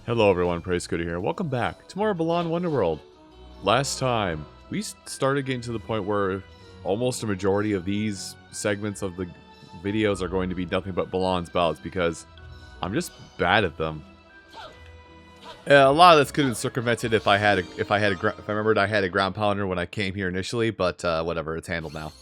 Hello everyone, Praise Scooter here. Welcome back to more Balan Wonderworld. Last time, we started getting to the point where almost a majority of these segments of the videos are going to be nothing but Balan's bouts because I'm just bad at them. A lot of this could have been circumvented if I remembered I had a ground pounder when I came here initially, but whatever, it's handled now.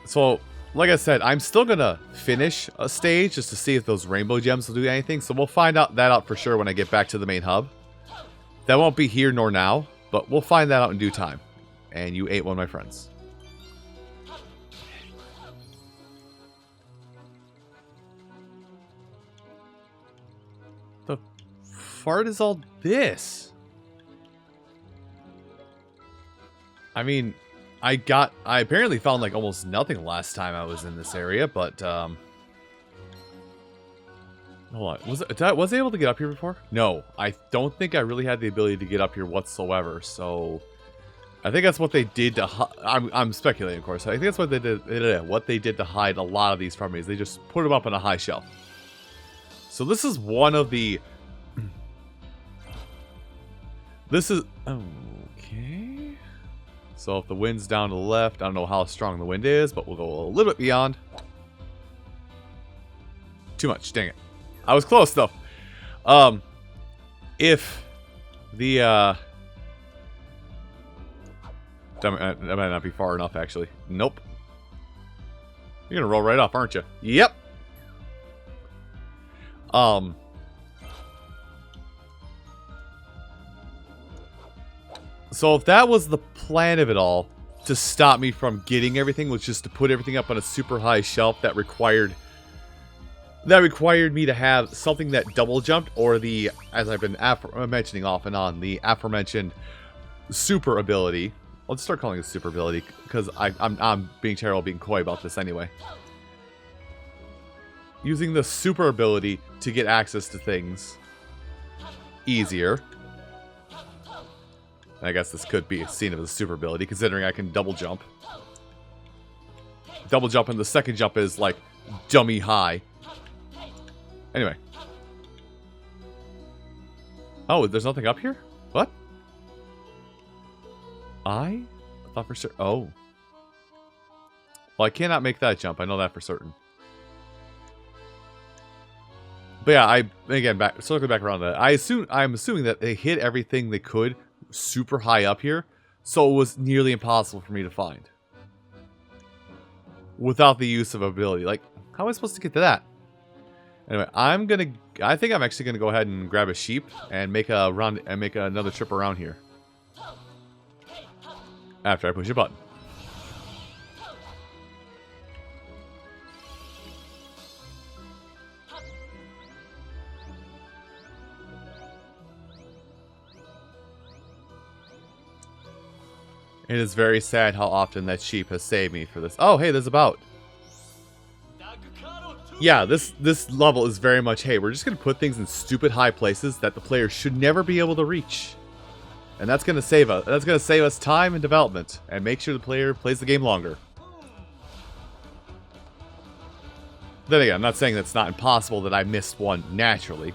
So, like I said, I'm still gonna finish a stage just to see if those rainbow gems will do anything. So we'll find that out for sure when I get back to the main hub. That won't be here nor now, but we'll find that out in due time. And you ate one of my friends. The fart is all this? I mean, I apparently found like almost nothing last time I was in this area, but hold on, was I able to get up here before? No, I don't think I really had the ability to get up here whatsoever. So I think that's what they did to. I'm speculating, of course. I think that's what they did. What they did to hide a lot of these from me is they just put them up on a high shelf. So this is one of the. This is okay. So if the wind's down to the left, I don't know how strong the wind is, but we'll go a little bit beyond. Too much, dang it. I was close though. If the that might not be far enough actually. Nope. You're gonna roll right off, aren't you? Yep. So if that was the plan of it all, to stop me from getting everything, was just to put everything up on a super high shelf that required me to have something that double jumped, or the, as I've been mentioning off and on, the aforementioned super ability. Let's start calling it super ability, because I'm being terrible, being coy about this anyway. Using the super ability to get access to things easier. I guess this could be seen as a super ability, considering I can double jump. Double jump, and the second jump is, like, dummy high. Anyway. Oh, there's nothing up here? What? I thought for sure... Oh. Well, I cannot make that jump. I know that for certain. But yeah, circling back around that. I'm assuming that they hit everything they could super high up here, so it was nearly impossible for me to find without the use of ability. Like, how am I supposed to get to that? Anyway, I think I'm actually gonna go ahead and grab a sheep and make a run and make another trip around here after I push a button. It is very sad how often that sheep has saved me for this. Oh, hey, there's a bout. Yeah, this level is very much, hey, we're just going to put things in stupid high places that the player should never be able to reach. And that's going to save us. That's going to save us time and development and make sure the player plays the game longer. Then again, I'm not saying that's not impossible that I missed one naturally.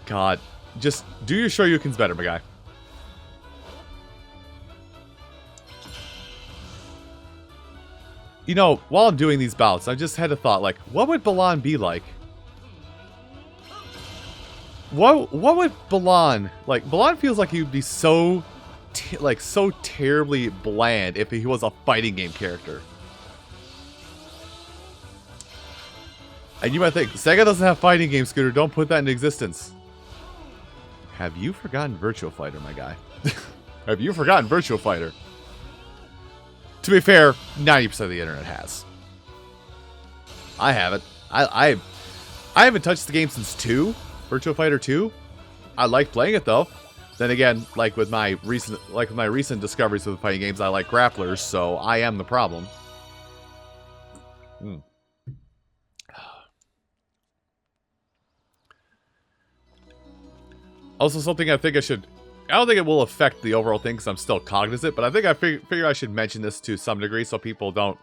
God. Just do your Shoryukens better, my guy. You know, while I'm doing these bouts, I just had a thought, like, what would Balan be like? What would Balan... Like, Balan feels like he would be so terribly bland if he was a fighting game character. And you might think, Sega doesn't have fighting game, Scooter, don't put that into existence. Have you forgotten Virtua Fighter, my guy? Have you forgotten Virtua Fighter? To be fair, 90% of the internet has. I haven't. I haven't touched the game since 2, Virtua Fighter 2. I like playing it though. Then again, like with my recent discoveries with fighting games, I like grapplers, so I am the problem. Also, something I think I don't think it will affect the overall thing because I'm still cognizant, but I think I figure I should mention this to some degree so people don't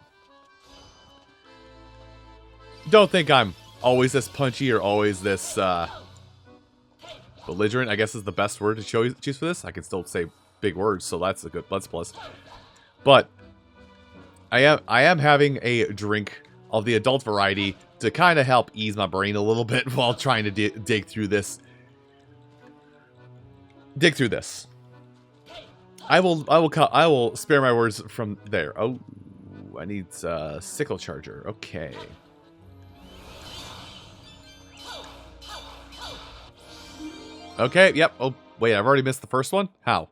think I'm always this punchy or always this belligerent, I guess is the best word to choose for this. I can still say big words, so that's a good plus. But I am having a drink of the adult variety to kind of help ease my brain a little bit while trying to dig through this. I will spare my words from there. Oh, I need a sickle charger. Okay. Okay, yep. Oh, wait, I've already missed the first one? How?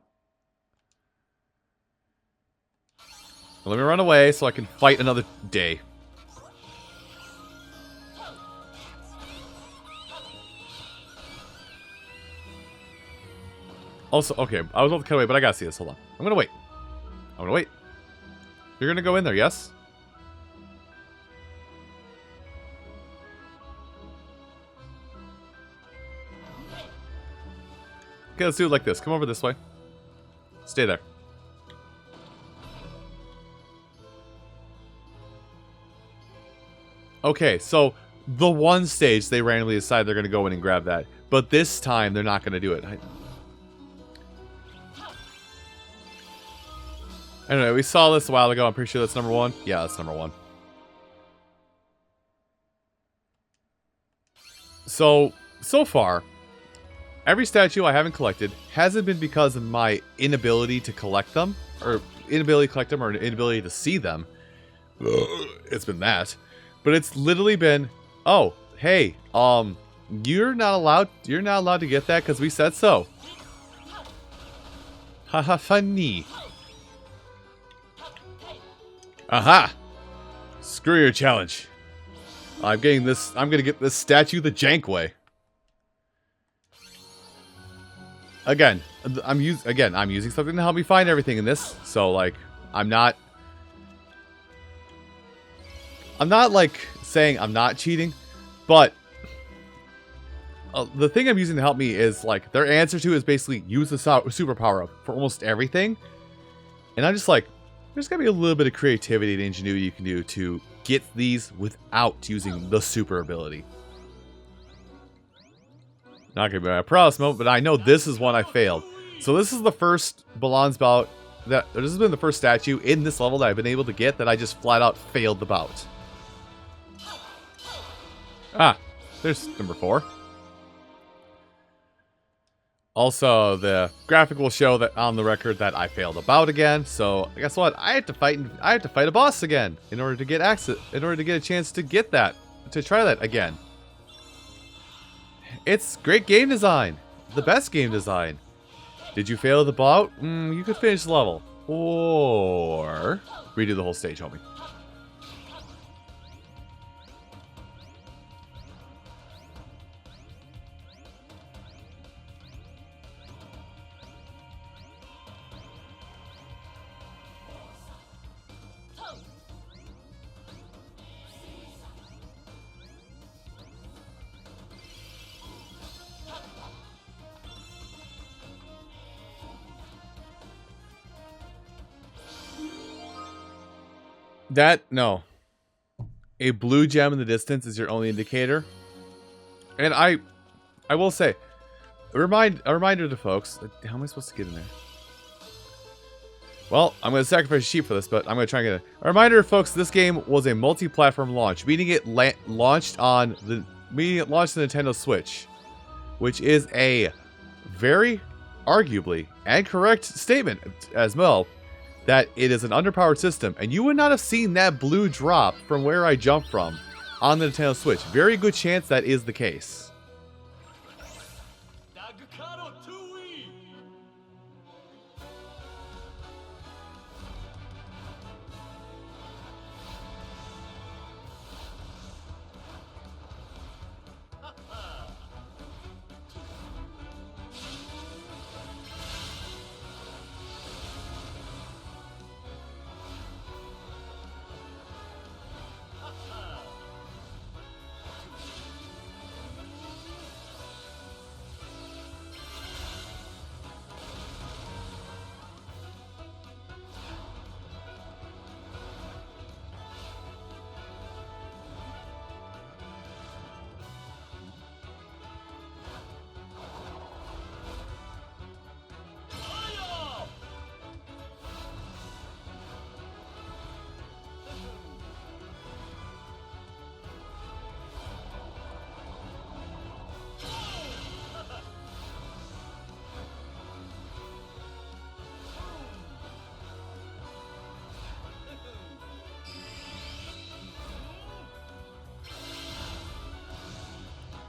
Let me run away so I can fight another day. Also, okay, I was about to cut away, but I gotta see this. Hold on. I'm gonna wait. You're gonna go in there, yes? Okay, let's do it like this. Come over this way. Stay there. Okay, so the one stage they randomly decide they're going to go in and grab that. But this time they're not going to do it. Anyway, we saw this a while ago. I'm pretty sure that's number 1. Yeah, that's number 1. So far, every statue I haven't collected hasn't been because of my inability to collect them. Or inability to collect them or inability to see them. It's been that. But it's literally been, oh, hey, you're not allowed to get that because we said so. Haha, funny. Aha! Screw your challenge. I'm gonna get this statue the jank way. Again, I'm using something to help me find everything in this. So like, I'm not like saying I'm not cheating, but the thing I'm using to help me is like their answer to is basically use the superpower up for almost everything. And I'm just like, there's gotta be a little bit of creativity and ingenuity you can do to get these without using the super ability. Not gonna be my proudest moment, but I know this is one I failed. So this is the first Balan's bout this has been the first statue in this level that I've been able to get that I just flat out failed the bout. Ah, there's number 4. Also, the graphic will show that on the record that I failed a bout again. So guess what? I have to fight a boss again in order to get access, in order to get a chance to get that, to try that again. It's great game design, the best game design. Did you fail the bout? You could finish the level, or redo the whole stage, homie. No. A blue gem in the distance is your only indicator. And I will say, a reminder to folks, how am I supposed to get in there? Well, I'm going to sacrifice a sheep for this, but I'm going to try and get it. A reminder to folks, this game was a multi-platform launch, meaning it launched on the Nintendo Switch, which is a very arguably and correct statement as well, that it is an underpowered system, and you would not have seen that blue drop from where I jumped from on the Nintendo Switch. Very good chance that is the case.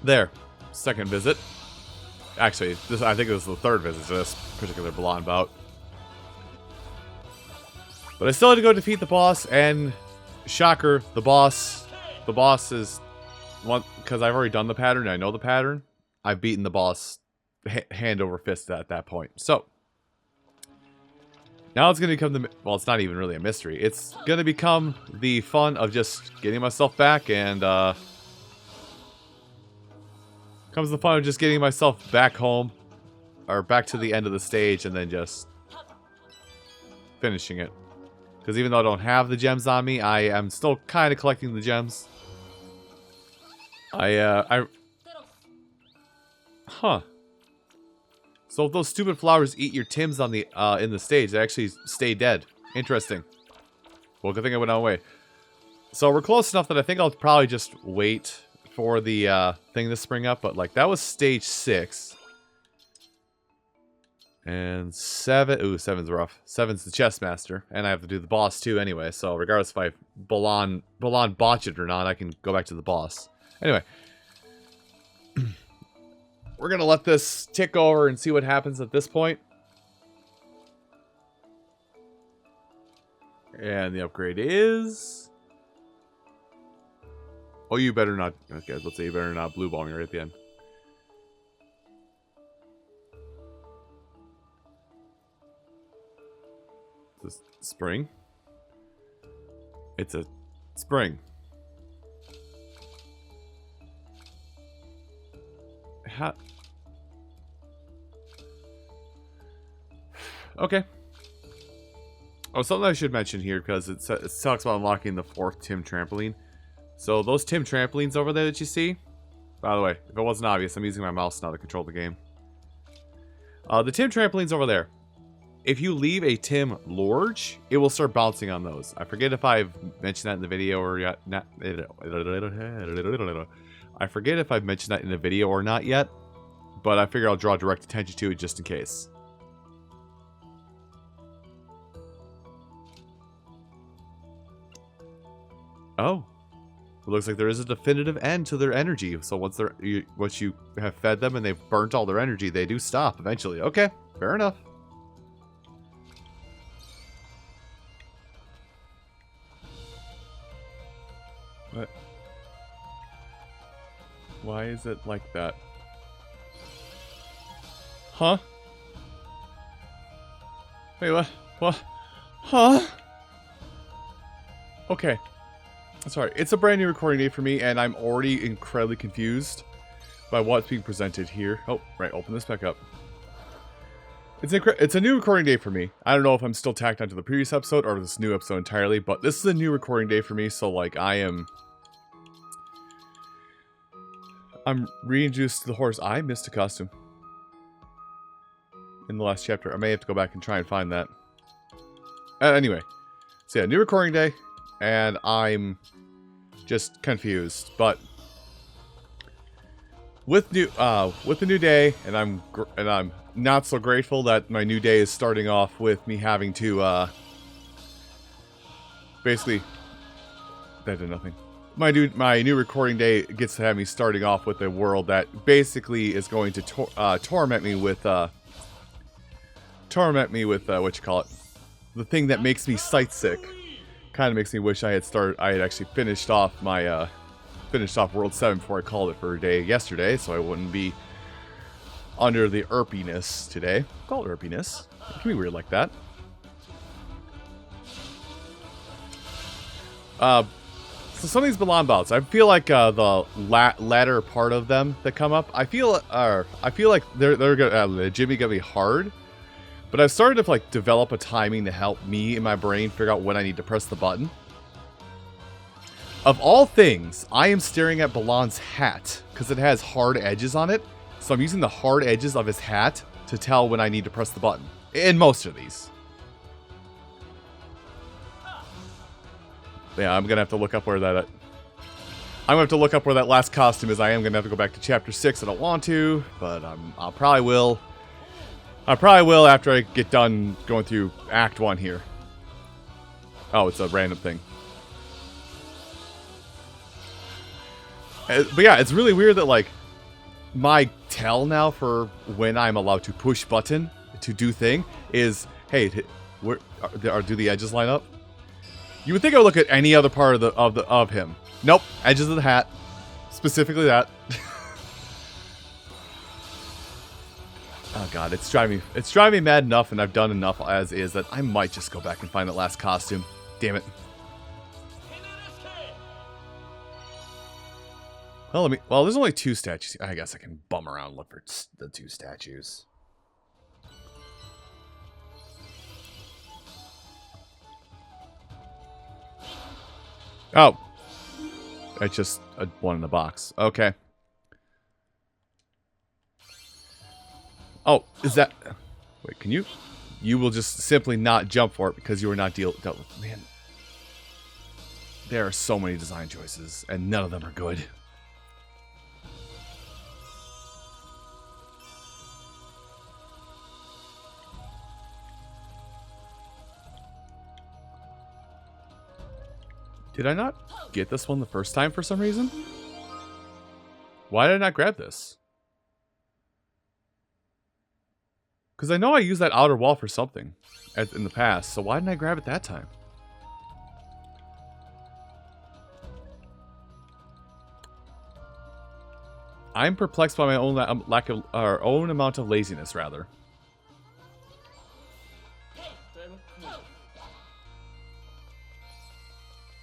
There. Second visit. Actually, I think it was the third visit to this particular Balan bout. But I still had to go defeat the boss, and shocker, the boss is one, because I've already done the pattern, I know the pattern. I've beaten the boss hand over fist at that point. So now it's going to become well, it's not even really a mystery. It's going to become the fun of just getting myself back, and comes the fun of just getting myself back home, or back to the end of the stage, and then just finishing it. Because even though I don't have the gems on me, I am still kind of collecting the gems. Huh. So if those stupid flowers eat your Tims on the in the stage, they actually stay dead. Interesting. Well, good thing I went away. So we're close enough that I think I'll probably just wait for the thing to spring up. But like that was stage 6. And 7. Ooh, 7's rough. 7's the chess master, and I have to do the boss too anyway. So regardless if I Balan botch it or not, I can go back to the boss. Anyway, we're gonna let this tick over and see what happens at this point. And the upgrade is. Oh, you better not. Okay, let's say you better not blue ball me right at the end. It's a spring. It's a spring. How? Okay. Oh, something I should mention here, because it talks about unlocking the 4th Tim trampoline. So those Tim trampolines over there that you see, by the way, if it wasn't obvious, I'm using my mouse now to control the game. The Tim trampolines over there. If you leave a Tim large, it will start bouncing on those. I forget if I've mentioned that in the video or not. I forget if I've mentioned that in the video or not yet, but I figure I'll draw direct attention to it just in case. Oh. It looks like there is a definitive end to their energy. So once you have fed them and they've burnt all their energy, they do stop eventually. Okay, fair enough. What? Why is it like that? Huh? Wait, what? What? Huh? Okay. Sorry, it's a brand new recording day for me, and I'm already incredibly confused by what's being presented here. Oh, right, open this back up. It's a new recording day for me. I don't know if I'm still tacked onto the previous episode or this new episode entirely, but this is a new recording day for me, so like I'm reintroduced to the horse. I missed a costume in the last chapter. I may have to go back and try and find that. Anyway, so yeah, new recording day, and I'm just confused. But with the new day, and I'm not so grateful that my new day is starting off with me having to basically that did nothing. My new recording day gets to have me starting off with a world that basically is going to torment me with what you call it, the thing that makes me sight sick. Kind of makes me wish I had actually finished off my World 7 before I called it for a day yesterday, so I wouldn't be under the irpiness today. Call it irpiness. It can be weird like that. So some of these Balan bouts, I feel like the latter part of them that come up, I feel like they're legitimately gonna be hard. But I've started to like develop a timing to help me in my brain figure out when I need to press the button. Of all things, I am staring at Balan's hat because it has hard edges on it. So I'm using the hard edges of his hat to tell when I need to press the button. In most of these. Yeah, I'm gonna have to look up where that. I'm gonna have to look up where that last costume is. I am gonna have to go back to chapter 6. I don't want to, but I'll probably will. I probably will after I get done going through Act 1 here. Oh, it's a random thing. But yeah, it's really weird that, like, my tell now for when I'm allowed to push button to do thing is, hey, where do the edges line up? You would think I would look at any other part of him. Nope, edges of the hat, specifically that. Oh god, it's driving me mad enough, and I've done enough as is that I might just go back and find that last costume. Damn it. Well, there's only 2 statues. I guess I can bum around and look for the 2 statues. Oh. It's just one in the box. Okay. Oh, is that... Wait, can you... You will just simply not jump for it because you are not dealt with. Man. There are so many design choices, and none of them are good. Did I not get this one the first time for some reason? Why did I not grab this? Because I know I used that outer wall for something in the past, so why didn't I grab it that time? I'm perplexed by my own own amount of laziness, rather.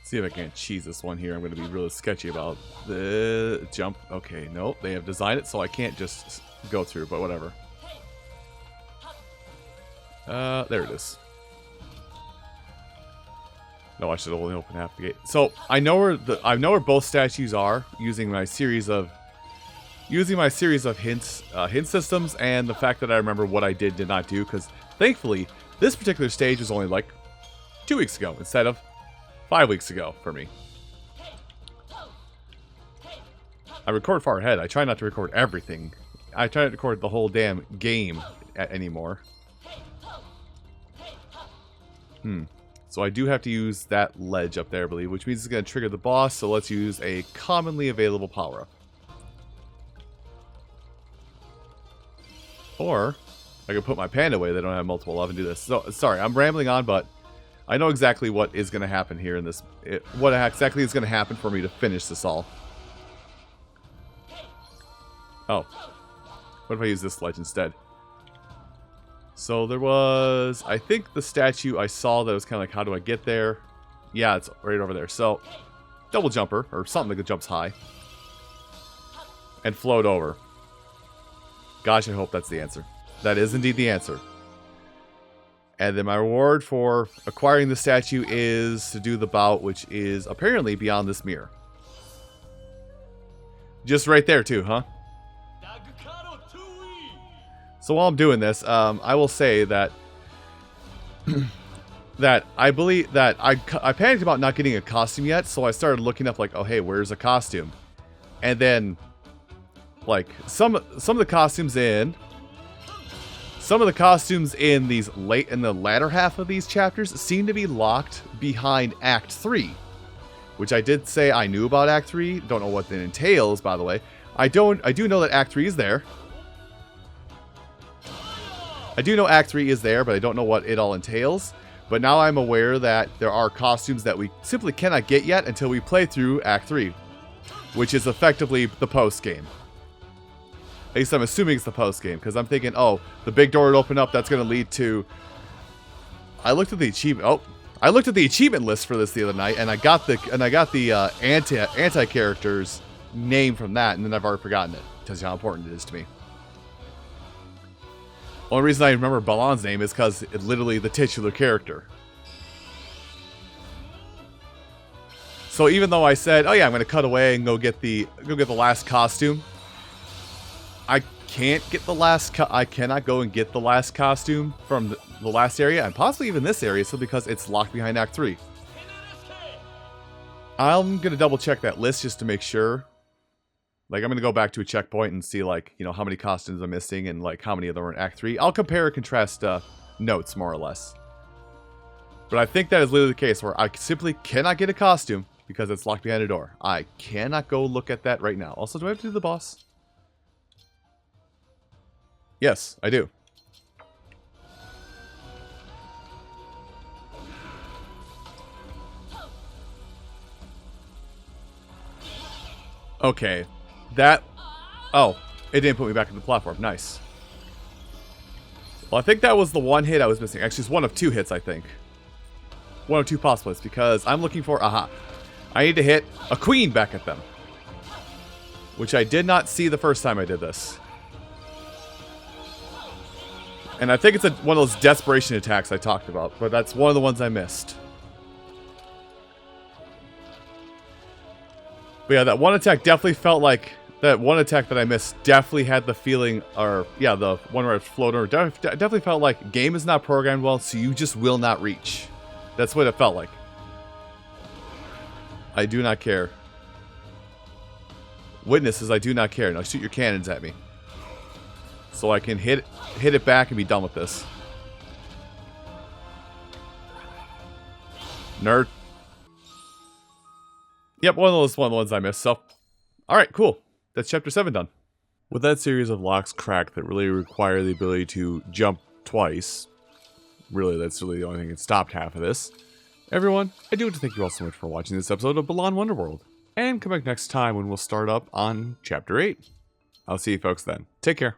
See if I can't cheese this one here. I'm going to be really sketchy about the jump. Okay, nope. They have designed it so I can't just go through, but whatever. There it is. No, I should only open half the gate. So I know where both statues are using my series of hints, hint systems, and the fact that I remember what I did not do. Because thankfully, this particular stage was only like 2 weeks ago instead of 5 weeks ago for me. I record far ahead. I try not to record everything. I try not to record the whole damn game anymore. So I do have to use that ledge up there, I believe, which means it's going to trigger the boss, so let's use a commonly available power-up. Or, I can put my panda away that I don't have multiple of and do this. So, sorry, I'm rambling on, but I know exactly what is going to happen here in this. What exactly is going to happen for me to finish this all. Oh. What if I use this ledge instead? So there was, I think the statue I saw that was kind of like, how do I get there? Yeah, it's right over there. So, double jumper, or something that jumps high. And float over. Gosh, I hope that's the answer. That is indeed the answer. And then my reward for acquiring the statue is to do the bout, which is apparently beyond this mirror. Just right there too, huh? So while I'm doing this, I will say that that I believe that I panicked about not getting a costume yet, so I started looking up like, oh hey, where's a costume? And then like some of the costumes in the latter half of these chapters seem to be locked behind Act 3, which I did say I knew about Act 3. Don't know what that entails, by the way. I do know that Act 3 is there. I do know Act 3 is there, but I don't know what it all entails. But now I'm aware that there are costumes that we simply cannot get yet until we play through Act 3, which is effectively the post-game. At least I'm assuming it's the post-game, because I'm thinking, oh, the big door would open up, that's going to lead to... I looked at the achievement list for this the other night, and I got the anti-character's name from that, and then I've already forgotten it. Tells you how important it is to me. Only reason I remember Balan's name is because it's literally the titular character. So even though I said, oh yeah, I'm going to cut away and go get the last costume, I can't get the last. I cannot go and get the last costume from the last area, and possibly even this area, simply because it's locked behind Act 3. I'm going to double check that list just to make sure. Like, I'm going to go back to a checkpoint and see, like, you know, how many costumes I'm missing and, like, how many of them are in Act 3. I'll compare and contrast notes, more or less. But I think that is literally the case where I simply cannot get a costume because it's locked behind a door. I cannot go look at that right now. Also, do I have to do the boss? Yes, I do. Okay. That... Oh, it didn't put me back on the platform. Nice. Well, I think that was the one hit I was missing. Actually, it's one of 2 hits, I think. One of 2 possible hits, because I'm looking for... Aha. I need to hit a queen back at them. Which I did not see the first time I did this. And I think it's one of those desperation attacks I talked about, but that's one of the ones I missed. But yeah, that one attack definitely felt like... That one attack that I missed definitely had the feeling, or yeah, the one where I floated over, definitely felt like game is not programmed well, so you just will not reach. That's what it felt like. I do not care. Witnesses, I do not care. Now shoot your cannons at me. So I can hit it back and be done with this. Nerd. Yep, one of the ones I missed, so. Alright, cool. That's chapter 7 done. With that series of locks cracked that really require the ability to jump twice, really that's really the only thing that stopped half of this. Everyone, I do want to thank you all so much for watching this episode of Balan Wonderworld. And come back next time when we'll start up on chapter 8. I'll see you folks then. Take care.